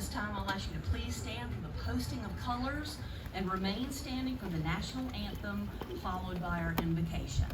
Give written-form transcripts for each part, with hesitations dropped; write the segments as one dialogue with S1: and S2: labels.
S1: this time, I'll ask you to please stand for the posting of colors and remain standing for the national anthem, followed by our invocation.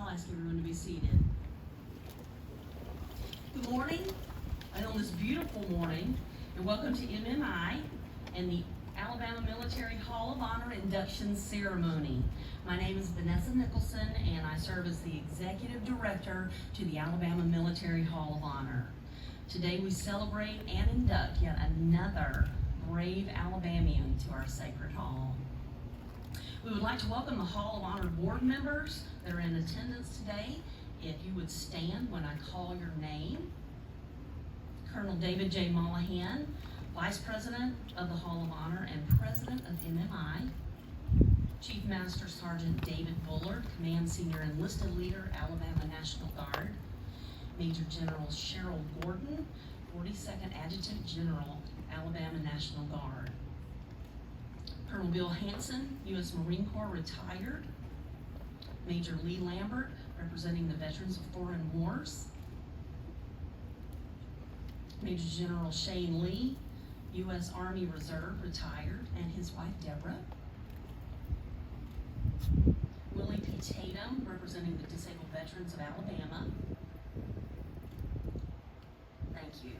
S1: I'll ask everyone to be seated. Good morning, and on this beautiful morning, and welcome to MMI and the Alabama Military Hall of Honor Induction Ceremony. My name is Vanessa Nicholson, and I serve as the Executive Director to the Alabama Military Hall of Honor. Today we celebrate and induct yet another brave Alabamian to our sacred hall. We would like to welcome the Hall of Honor board members that are in attendance today. If you would stand when I call your name. Colonel David J. Mollahan, Vice President of the Hall of Honor and President of MMI. Chief Master Sergeant David Bullard, Command Senior Enlisted Leader, Alabama National Guard. Major General Cheryl Gordon, 42nd Adjutant General, Alabama National Guard. Colonel Bill Hanson, U.S. Marine Corps, retired. Major Lee Lambert, representing the Veterans of Foreign Wars. Major General Shane Lee, U.S. Army Reserve, retired, and his wife Deborah. Willie P. Tatum, representing the Disabled Veterans of Alabama. Thank you.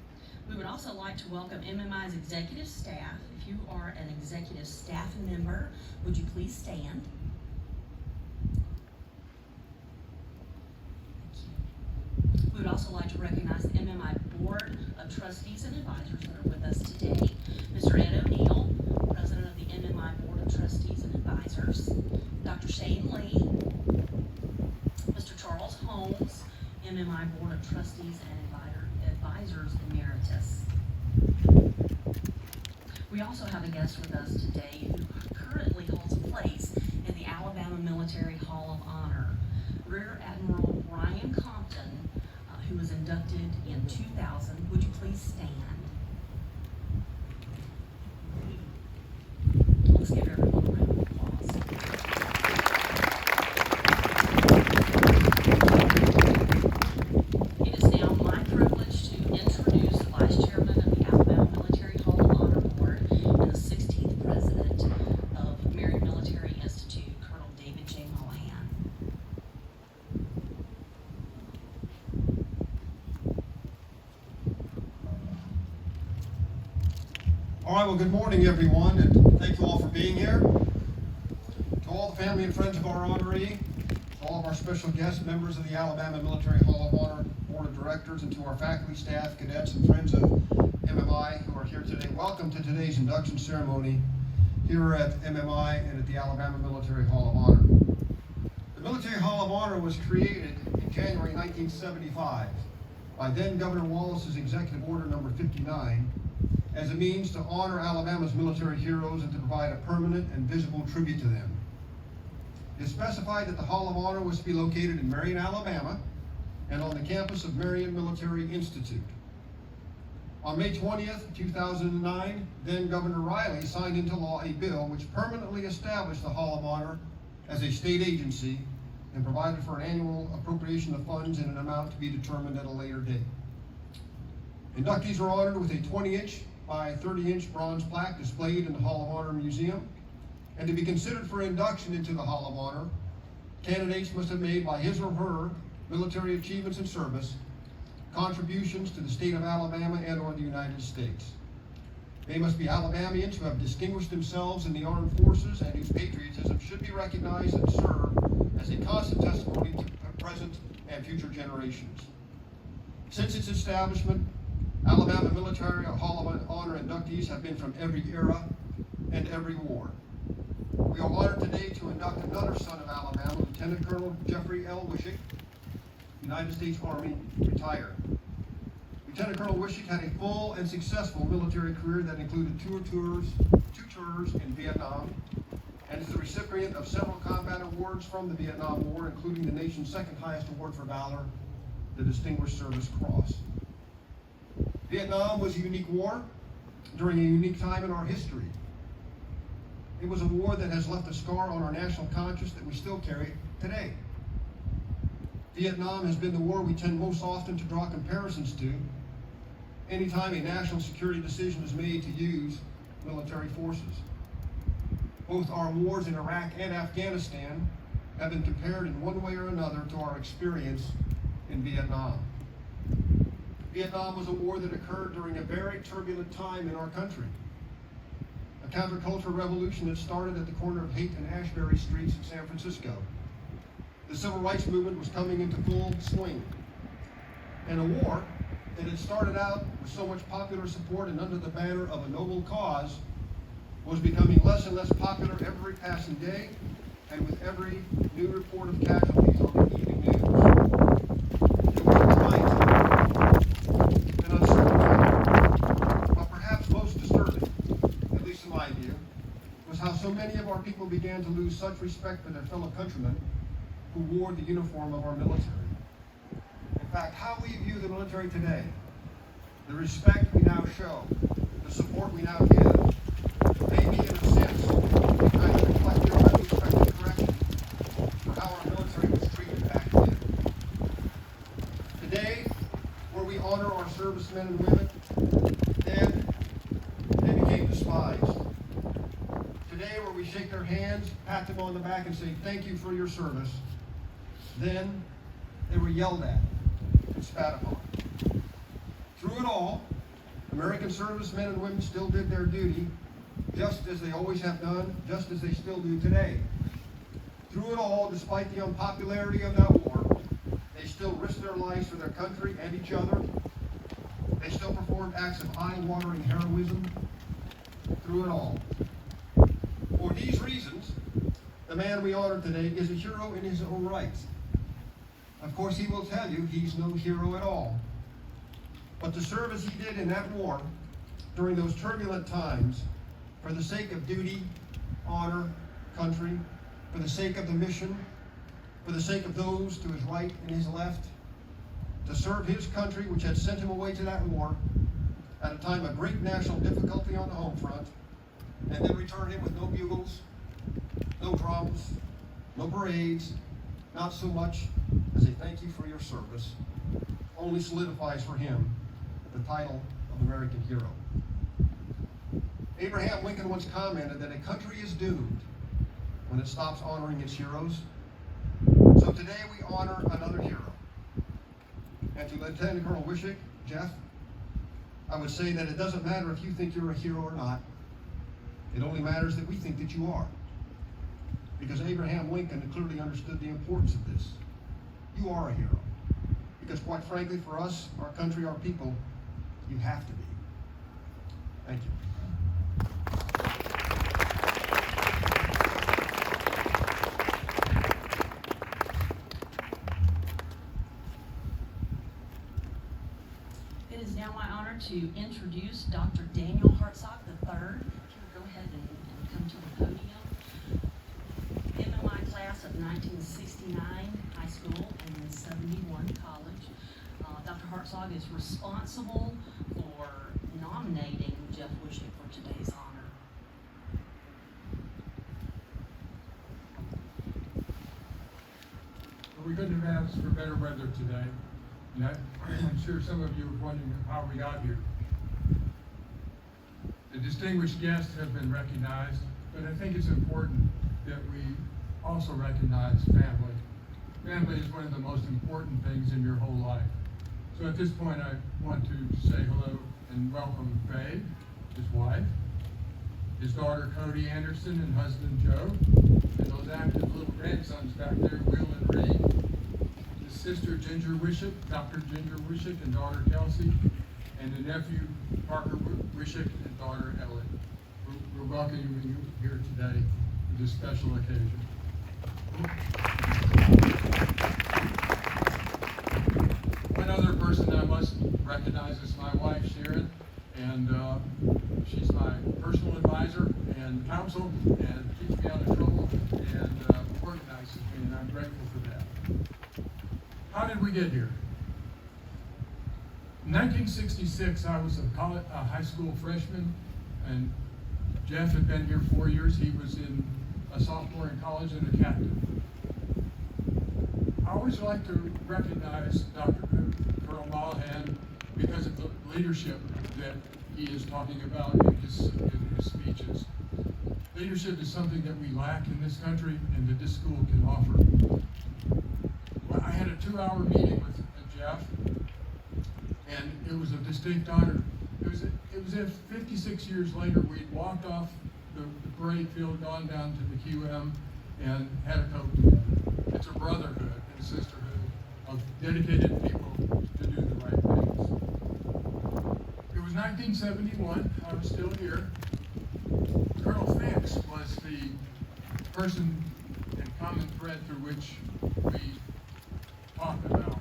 S1: We would also like to welcome MMI's executive staff. If you are an executive staff member, would you please stand? Thank you. We would also like to recognize the MMI Board of Trustees and Advisors that are with us today. Mr. Ed O'Neill, President of the MMI Board of Trustees and Advisors. Dr. Shane Lee. Mr. Charles Holmes, MMI Board of Trustees and Advisors Emeritus. We also have a guest with us today who currently holds a place in the Alabama Military Hall of Honor, Rear Admiral Brian Compton, who was inducted in 2000. Would you please stand? Let's give everyone a round of applause. It is now my privilege to introduce the Vice Chairman of the Alabama Military Hall of Honor Board and the 16th President of Marion Military Institute, Colonel David J. Mollahan.
S2: All right, well, good morning, everyone, and thank you all for being here. To all the family and friends of our honoree, to all of our special guest members of the Alabama Military Hall of Honor Board of Directors, and to our faculty, staff, cadets, and friends of MMI who are here today. Welcome to today's induction ceremony here at MMI and at the Alabama Military Hall of Honor. The Military Hall of Honor was created in January 1975 by then Governor Wallace's Executive Order number 59 as a means to honor Alabama's military heroes and to provide a permanent and visible tribute to them. It specified that the Hall of Honor was to be located in Marion, Alabama, and on the campus of Marion Military Institute. On May 20th, 2009, then Governor Riley signed into law a bill which permanently established the Hall of Honor as a state agency and provided for an annual appropriation of funds in an amount to be determined at a later date. Inductees were honored with a 20-inch by 30-inch bronze plaque displayed in the Hall of Honor Museum. And to be considered for induction into the Hall of Honor, candidates must have made by his or her military achievements and service contributions to the state of Alabama and or the United States. They must be Alabamians who have distinguished themselves in the armed forces and whose patriotism should be recognized and serve as a constant testimony to present and future generations. Since its establishment, Alabama Military Hall of Honor inductees have been from every era and every war. We are honored today to induct another son of Alabama, Lieutenant Colonel Jeffrey L. Wishik, United States Army, retired. Lieutenant Colonel Wishik had a full and successful military career that included two tours in Vietnam, and is the recipient of several combat awards from the Vietnam War, including the nation's second highest award for valor, the Distinguished Service Cross. Vietnam was a unique war during a unique time in our history. It was a war that has left a scar on our national conscience that we still carry today. Vietnam has been the war we tend most often to draw comparisons to anytime a national security decision is made to use military forces. Both our wars in Iraq and Afghanistan have been compared in one way or another to our experience in Vietnam. Vietnam was a war that occurred during a very turbulent time in our country. A counterculture revolution that started at the corner of Haight and Ashbury Streets in San Francisco. The civil rights movement was coming into full swing. And a war that had started out with so much popular support and under the banner of a noble cause was becoming less and less popular every passing day, and with every new report of casualties on the evening news. It was a trying and uncertain time, but perhaps most disturbing, at least in my view, was how so many of our people began to lose such respect for their fellow countrymen who wore the uniform of our military. In fact, how we view the military today, the respect we now show, the support we now give, may be in a sense a kind of reflective and unexpected correction for how our military was treated back then. Today, where we honor our servicemen and women, then they became despised. Today, where we shake their hands, pat them on the back, and say, thank you for your service, then they were yelled at and spat upon. Through it all, American servicemen and women still did their duty, just as they always have done, just as they still do today. Through it all, despite the unpopularity of that war, they still risked their lives for their country and each other. They still performed acts of eye-watering heroism. Through it all. For these reasons, the man we honor today is a hero in his own right. Of course, he will tell you he's no hero at all. But the service he did in that war, during those turbulent times, for the sake of duty, honor, country, for the sake of the mission, for the sake of those to his right and his left, to serve his country which had sent him away to that war at a time of great national difficulty on the home front, and then return him with no bugles, no drums, no parades, not so much as a thank you for your service, only solidifies for him the title of American hero. Abraham Lincoln once commented that a country is doomed when it stops honoring its heroes. So today we honor another hero. And to Lieutenant Colonel Wishik, Jeff, I would say that it doesn't matter if you think you're a hero or not. It only matters that we think that you are. Because Abraham Lincoln clearly understood the importance of this. You are a hero. Because quite frankly, for us, our country, our people, you have to be. Thank you.
S1: It is now my honor to introduce Dr. Daniel Hartzog III. Go ahead and come to the podium. MMI class of 1969 high school and then 71 college. Dr. Hartzog is responsible for nominating Jeff Wishik for today's honor.
S3: Well, we couldn't have asked for better weather today. And I'm sure some of you are wondering how we got here. The distinguished guests have been recognized, but I think it's important that we also recognize family. Family is one of the most important things in your whole life. So at this point, I want to say hello and welcome Faye, his wife, his daughter Cody Anderson and husband Joe, and those active little grandsons back there, Will and Reed, his sister Ginger Wishik, Dr. Ginger Wishik, and daughter Kelsey, and the nephew Parker Wishik and daughter Ellen. We're welcoming you here today for this special occasion. One other person I must recognize is my wife, Sharon, and she's my personal advisor and counsel, and keeps me out of trouble, and organizes me, and I'm grateful for that. How did we get here? In 1966, I was a high school freshman, and Jeff had been here 4 years. He was a sophomore in college and a captain. I always like to recognize Dr. Colonel Mollahan because of the leadership that he is talking about in his speeches. Leadership is something that we lack in this country and that this school can offer. Well, I had a 2-hour meeting with Jeff, and it was a distinct honor. It was as if 56 years later we'd walked off the parade field, gone down to the QM, and had a Coke together. It's a brotherhood and a sisterhood of dedicated people to do the right things. It was 1971. I was still here. Colonel Fix was the person and common thread through which we talked about.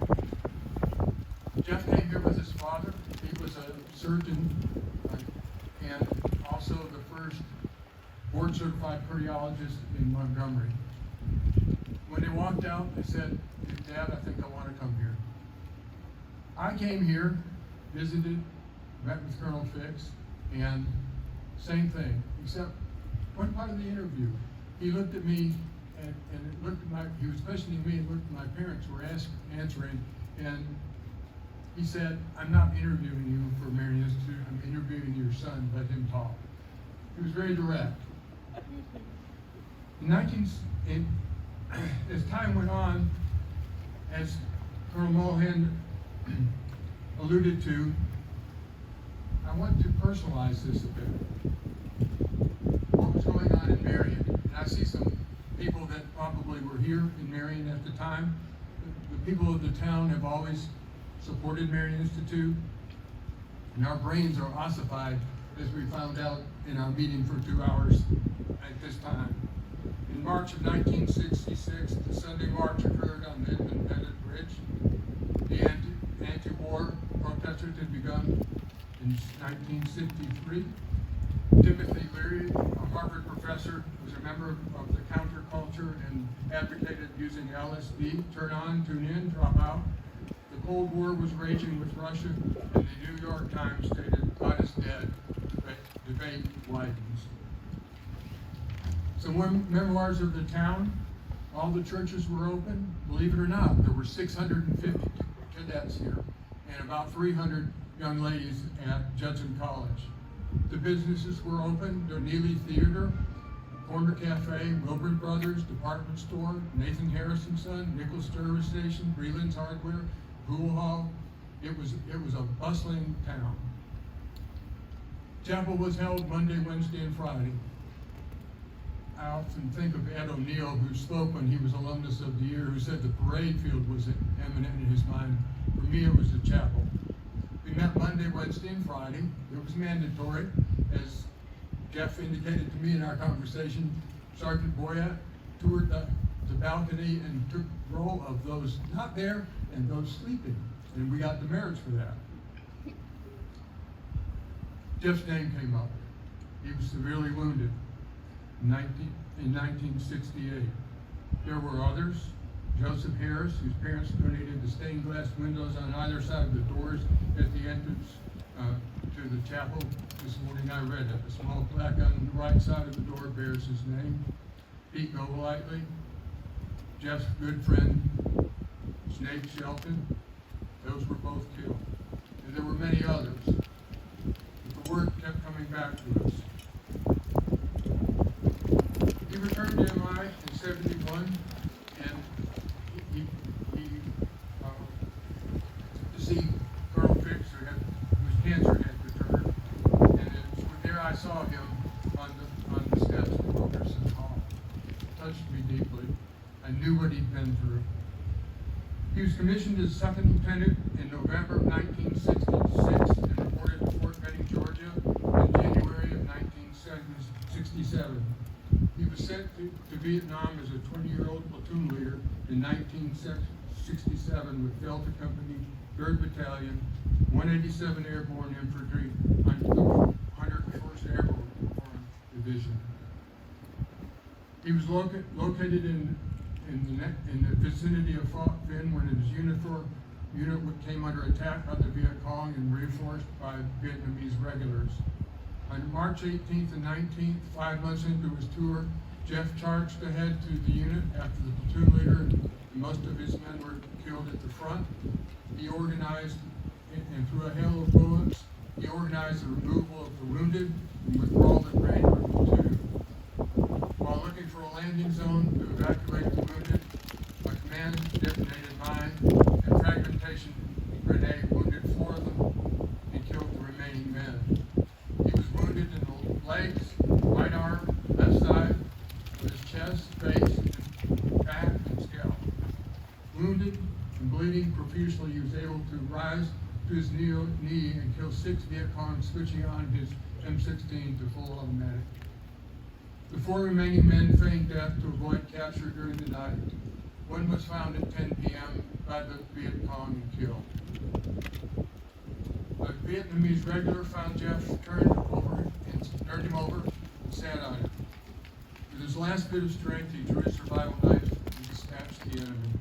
S3: Jeff came here with his father. He was a surgeon and also the first board-certified cardiologist in Montgomery. When they walked out, they said, "Dad, I think I want to come here." I came here, visited, met with Colonel Fix, and same thing, except one part of the interview, he looked at me and he was questioning me and looked at my parents were answering, and he said, "I'm not interviewing you for Marion Institute, I'm interviewing your son, let him talk." He was very direct. As time went on, as Colonel Mollahan alluded to, I want to personalize this a bit. What was going on in Marion? And I see some people that probably were here in Marion at the time. The people of the town have always supported Marion Institute, and our brains are ossified, as we found out in our meeting for 2 hours at this time. In March of 1966, the Sunday March occurred on the Edmund Pettit Bridge. The anti-war protesters had begun in 1963. Timothy Leary, a Harvard professor, was a member of the counterculture and advocated using LSD, turn on, tune in, drop out. The Cold War was raging with Russia, and the New York Times stated, "God is dead, debate widens." Some memoirs of the town, all the churches were open. Believe it or not, there were 650 cadets here and about 300 young ladies at Judson College. The businesses were open, the Neely Theater, Corner Cafe, Wilbur Brothers, Department Store, Nathan Harrison Son, Nichols Service Station, Breland's Hardware, Pool Hall. It was a bustling town. Chapel was held Monday, Wednesday, and Friday. I often think of Ed O'Neill, who spoke when he was alumnus of the year, who said the parade field was eminent in his mind. For me, it was the chapel. We met Monday, Wednesday, and Friday. It was mandatory. As Jeff indicated to me in our conversation, Sergeant Boyat toured the balcony and took roll of those not there and those sleeping, and we got demerits for that. Jeff's name came up. He was severely wounded in 1968. There were others. Joseph Harris, whose parents donated the stained glass windows on either side of the doors at the entrance to the chapel. This morning I read it. A small plaque on the right side of the door bears his name. Pete Golightly, Jeff's good friend, Snake Shelton, those were both killed. And there were many others. But the word kept coming back to us. He returned to MI in 71, and he to see Colonel Fix, whose cancer had returned, and it was there I saw him on the steps of Wilkerson Hall. It touched me deeply. I knew what he'd been through. He was commissioned as second lieutenant in November of 1966 and reported to Fort Benning, Georgia in January of 1967. He was sent to Vietnam as a 20-year-old platoon leader in 1967 with Delta Company, 3rd Battalion, 187 Airborne Infantry, under the 101st Airborne Division. He was located in the vicinity of Pho Vinh when his unit came under attack by the Viet Cong and reinforced by Vietnamese regulars. On March 18th and 19th, 5 months into his tour, Jeff charged ahead to the unit after the platoon leader and most of his men were killed at the front. He organized, and through a hail of bullets, he organized the removal of the wounded and withdrawal of the grain from the platoon. While looking for a landing zone to evacuate the wounded, a command detonated mine and fragmentation grenade wounded 4 of them and killed the remaining men. He was wounded in the legs, right arm, left side, with his chest, face, back, and scalp. Wounded and bleeding profusely, he was able to rise to his knee and kill 6 Viet Cong, switching on his M16 to full automatic. The 4 remaining men feigned death to avoid capture during the night. One was found at 10 p.m. by the Viet Cong and killed. A Vietnamese regular found Jeff, turned him over, and sat on him. With his last bit of strength, he drew his survival knife and dispatched the enemy.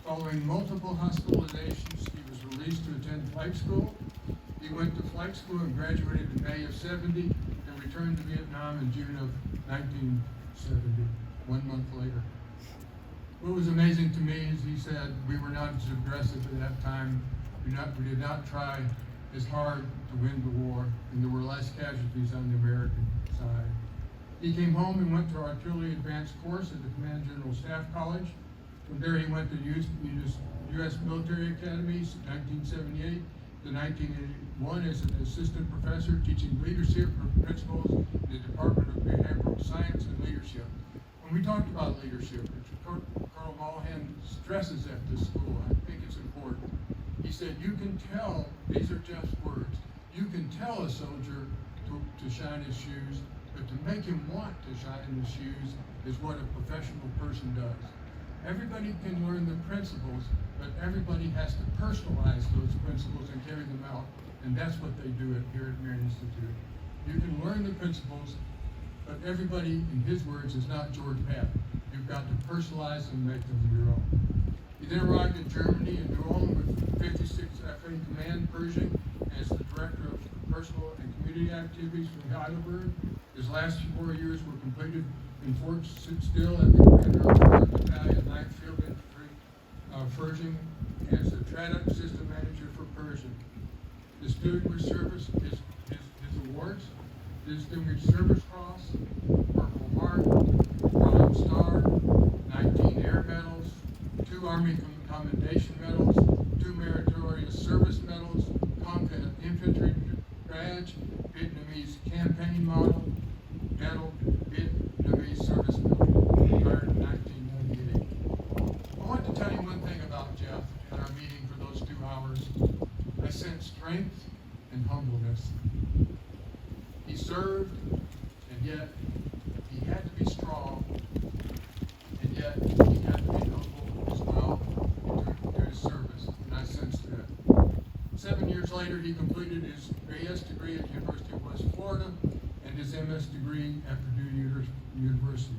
S3: Following multiple hospitalizations, he was released to attend flight school. He went to flight school and graduated in May of 70 and returned to Vietnam in June of 1970, 1 month later. What was amazing to me is he said we were not as aggressive at that time. We did not try as hard to win the war, and there were less casualties on the American side. He came home and went to Artillery Advanced Course at the Command General Staff College. From there he went to U.S. Military Academy, 1978 to 1981 as an assistant professor teaching leadership principles in the Department of Behavioral Science and Leadership. When we talked about leadership, which Colonel Mulhan stresses at this school, I think it's important. He said, you can tell, these are Jeff's words, you can tell a soldier to shine his shoes, but to make him want to shine his shoes is what a professional person does. Everybody can learn the principles, but everybody has to personalize those principles and carry them out. And that's what they do here at Marion Institute. You can learn the principles, but everybody, in his words, is not George Patton. You've got to personalize them and make them your own. He then arrived in Germany in New Ulm with 56 FA Command Pershing as the Director of Personal and Community Activities for Heidelberg. His last 4 years were completed in Fort Still at the Commander of the 3rd Battalion, 9th Field Infantry, Pershing, as the TRADOC System Manager for Pershing. Distinguished service, his awards, Distinguished Service Cross, Purple Heart, Bronze Star, 19 Air Medals, 2 Army Commendation Medals, 2 Meritorious Service Medals, Combat Infantry Badge, Vietnamese Campaign Medal, Vietnamese Service Medal, retired in 1998. I want to tell you one thing about Jeff in our meeting for those 2 hours. I sensed strength and humbleness. He he completed his AS degree at the University of West Florida and his MS degree at Purdue University.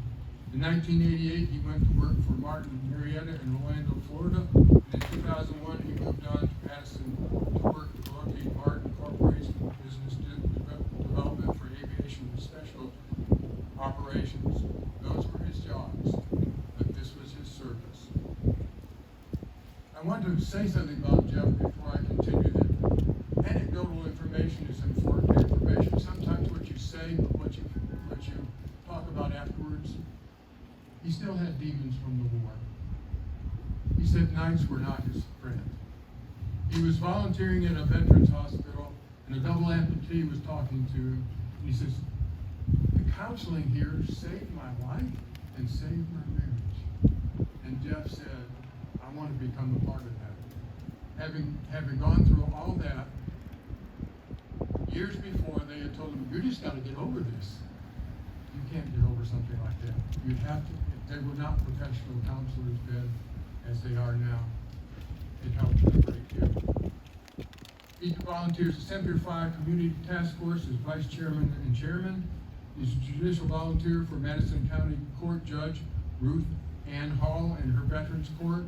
S3: In 1988, he went to work for Martin Marietta in Orlando, Florida. And in 2001, he moved on to Madison to work with Lockheed Martin Corporation Business Development for Aviation and Special Operations. Those were his jobs, but this was his service. I want to say something about Jeff before I continue. That anecdotal information is important information. Sometimes what you say, but what you talk about afterwards. He still had demons from the war. He said nights were not his friend. He was volunteering at a veterans hospital, and a double amputee was talking to him, and he says, "The counseling here saved my life and saved my marriage." And Jeff said, "I want to become a part of that." Having gone through all that, years before, they had told him, "You just got to get over this. You can't get over something like that. You'd have to." They were not professional counselors then as they are now. It helped them a great deal. He volunteers at Seminary 5 Community Task Force as vice chairman and chairman. He's a judicial volunteer for Madison County Court Judge Ruth Ann Hall and her Veterans Court.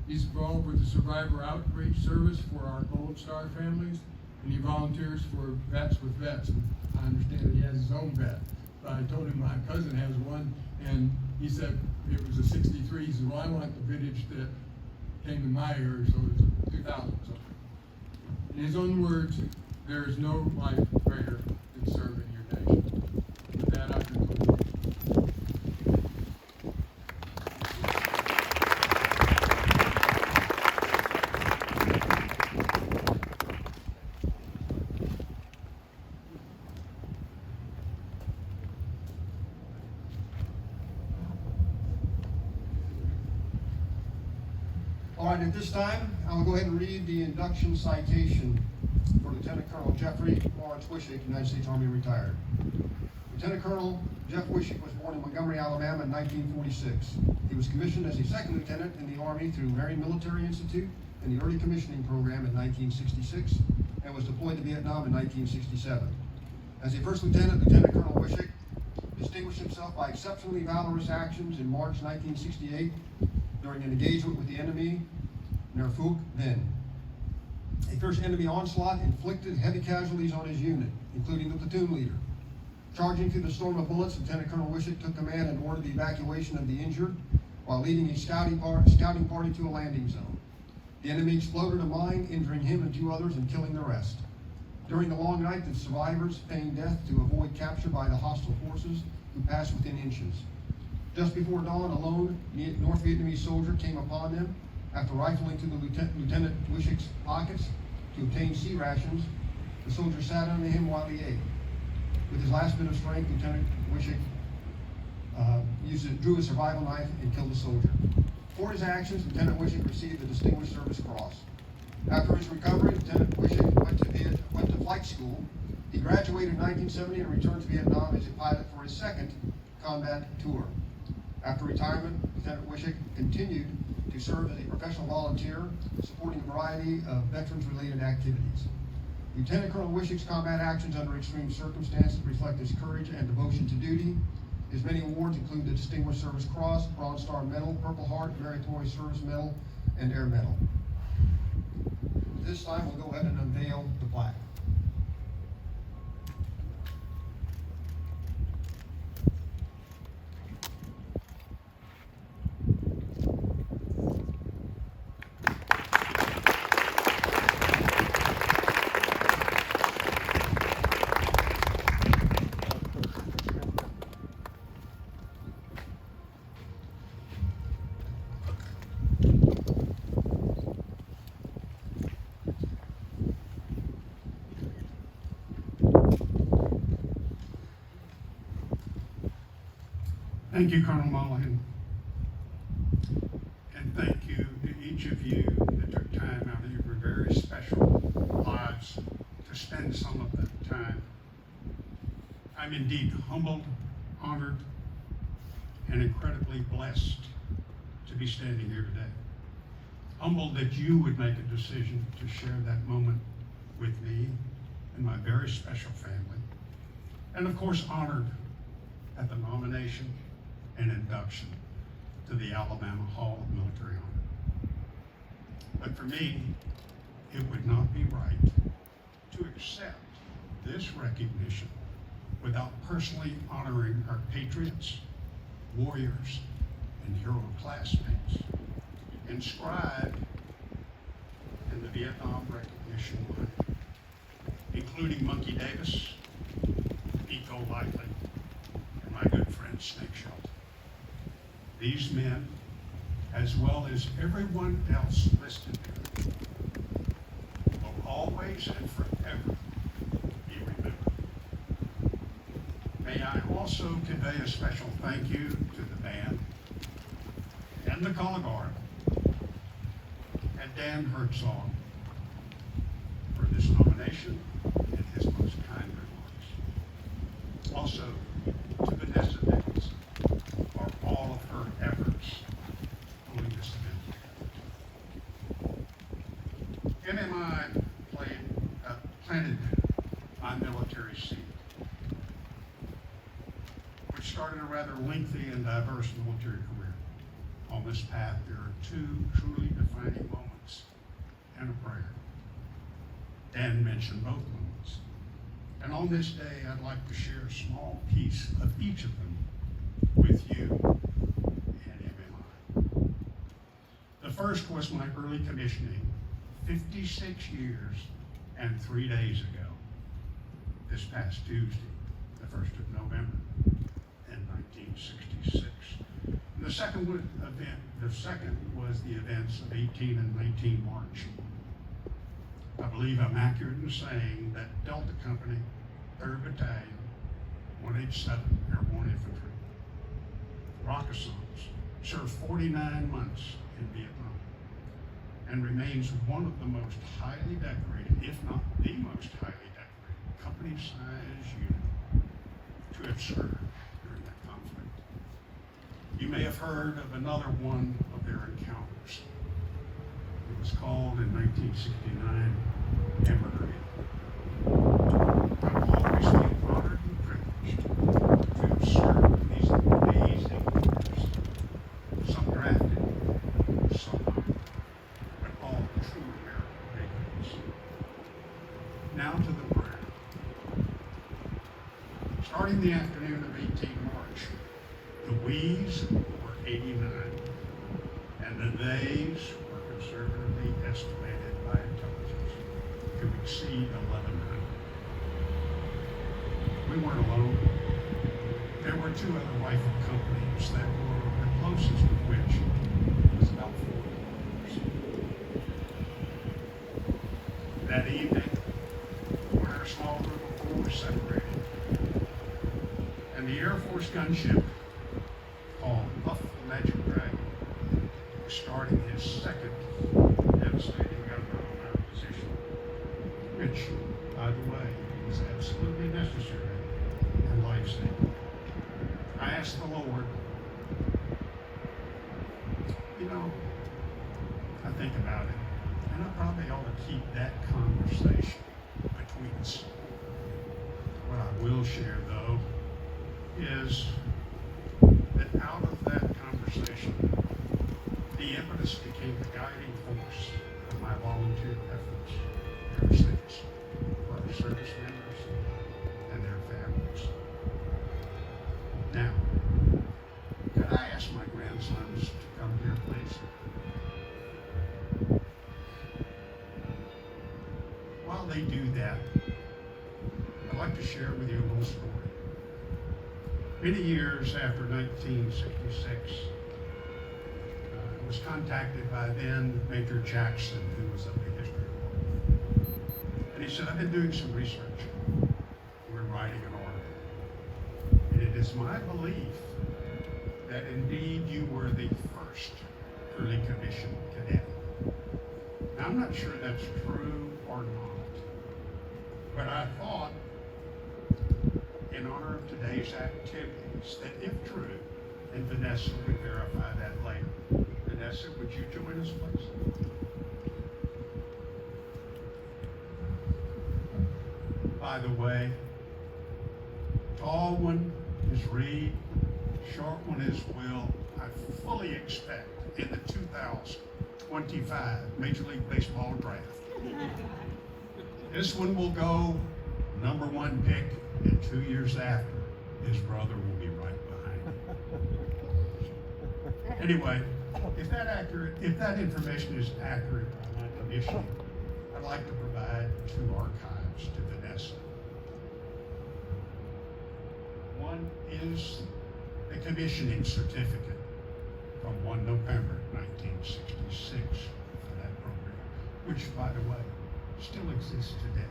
S3: He's involved with the Survivor Outreach Service for our Gold Star families, and he volunteers for Vets with Vets. And I understand he has his own vet. But I told him my cousin has one, and he said it was a 63. He said, "Well, I want the vintage that came in my area, so it's a 2000 something." In his own words, there is no life greater than serving your nation. With that, I conclude.
S2: All right, at this time, I will go ahead and read the induction citation for Lieutenant Colonel Jeffrey Lawrence Wishik, United States Army retired. Lieutenant Colonel Jeff Wishik was born in Montgomery, Alabama in 1946. He was commissioned as a second lieutenant in the Army through Marion Military Institute and the Early Commissioning Program in 1966 and was deployed to Vietnam in 1967. As a first lieutenant, Lieutenant Colonel Wishik distinguished himself by exceptionally valorous actions in March 1968 during an engagement with the enemy, Nerfuk then. A fierce enemy onslaught inflicted heavy casualties on his unit, including the platoon leader. Charging through the storm of bullets, Lieutenant Colonel Wishik took command and ordered the evacuation of the injured while leading a scouting party to a landing zone. The enemy exploded a mine, injuring him and 2 others and killing the rest. During the long night, the survivors feigned death to avoid capture by the hostile forces who passed within inches. Just before dawn, a lone North Vietnamese soldier came upon them. After rifling through the Lieutenant Wishik's pockets to obtain sea rations, the soldier sat on him while he ate. With his last bit of strength, Lieutenant Wishik drew a survival knife and killed the soldier. For his actions, Lieutenant Wishik received the Distinguished Service Cross. After his recovery, Lieutenant Wishik went to flight school. He graduated in 1970 and returned to Vietnam as a pilot for his second combat tour. After retirement, Lieutenant Wishik continued to serve as a professional volunteer, supporting a variety of veterans-related activities. Lieutenant Colonel Wishik's combat actions under extreme circumstances reflect his courage and devotion to duty. His many awards include the Distinguished Service Cross, Bronze Star Medal, Purple Heart, Meritorious Service Medal, and Air Medal. This time, we'll go ahead and unveil the plaque.
S4: Thank you, Colonel Mulligan. And thank you to each of you that took time out of your very special lives to spend some of that time. I'm indeed humbled, honored, and incredibly blessed to be standing here today. Humbled that you would make a decision to share that moment with me and my very special family, and of course honored at the nomination and induction to the Alabama Hall of Military Honor. But for me, it would not be right to accept this recognition without personally honoring our patriots, warriors, and hero classmates inscribed in the Vietnam recognition line, including Monkey Davis, Nico Lightly, and my good friend Snake Shelton. These men, as well as everyone else listed here, will always and forever be remembered. May I also convey a special thank you to the band and the color guard and Dan Herzog for this nomination and his most kind remarks. Also, to Vanessa Nicholson for all of her efforts pulling this event together. MMI planted my military seed, which started a rather lengthy and diverse military career. On this path, there are two truly defining moments and a prayer. Dan mentioned both moments. And on this day, I'd like to share a small piece of each of them with you and MMI. The first was my early commissioning 56 years and 3 days ago, this past Tuesday, the 1st of November in 1966. The second was the events of 18 and 19 March. I believe I'm accurate in saying that Delta Company, 3rd Battalion, 187 Airborne Infantry, Rakkasans, served 49 months in Vietnam and remains one of the most highly decorated, if not the most highly decorated, company-size unit to have served during that conflict. You may have heard of another one of their encounters. It was called in 1969 Emery. I've always been honored and privileged to have served these amazing warriors. Some drafted, some not, but all true American patriots. Now to the prayer. Starting the afternoon of 18 March, the we's were 89, and the they's were conservatively estimated by intelligence to exceed 1,100. We weren't alone. There were two other rifle companies that were the closest of which was about 40 kilometers. That evening, when our small group of four was separated, and the Air Force gunship called Buff the Magic Dragon was starting his second devastating gun run on our position, which, by the way, was absolutely necessary and life-saving. I asked the Lord, I think about it, and I probably ought to keep that conversation between us. What I will share, though, is that out of that conversation, the impetus became the guiding force of my volunteer efforts ever since for our service members and their families. Now, could I ask my grandsons to come here, please? While they do that, I'd like to share with you a little story. Many years after 1966, I was contacted by then Major Jackson, who was of the history department. And he said, I've been doing some research. We're writing an article. And it is my belief that indeed you were the first early commissioned cadet. Now, I'm not sure that's true or not, but I thought, in honor of today's activities, that if true, and Vanessa would verify that later. Vanessa, would you join us, please? by the way. Tall one is Reed, short one is Will. I fully expect in the 2025 Major League Baseball draft, this one will go #1 pick, and 2 years after, his brother will be right behind him. Anyway, if that information is accurate on my commission, I'd like to provide 2 archives to Vanessa. One is a commissioning certificate from 1 November 1966 for that program, which, by the way, still exists today.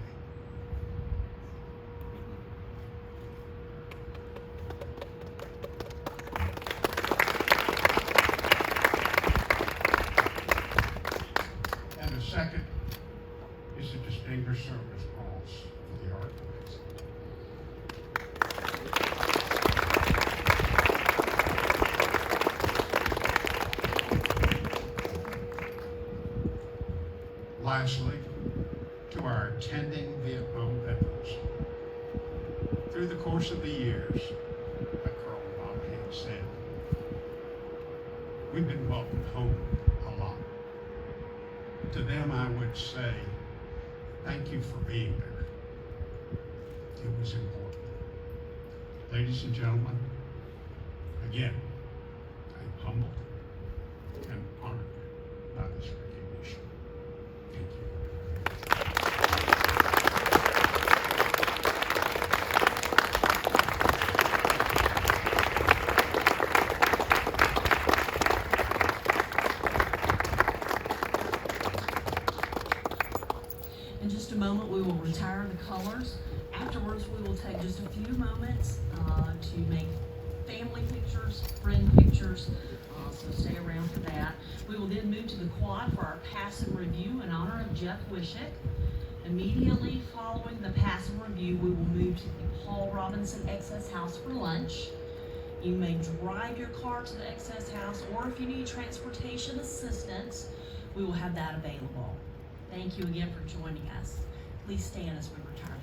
S4: And the second is a Distinguished Service Cross for the Archives. Lastly, to our attending Vietnam veterans. Through the course of the years, like Colonel Monahan said, we've been welcomed home a lot. To them, I would say, thank you for being there. It was important. Ladies and gentlemen, again, I'm humbled and honored by this recognition. Thank you.
S1: In just a moment, we will retire the colors. Afterwards, we will take just a few moments to make family pictures, friend pictures, so stay around for that. We will then move to the quad for our pass and review in honor of Jeff Wishik. Immediately following the pass and review, we will move to the Paul Robinson Excess House for lunch. You may drive your car to the Excess House, or if you need transportation assistance, we will have that available. Thank you again for joining us. Please stand as we retire.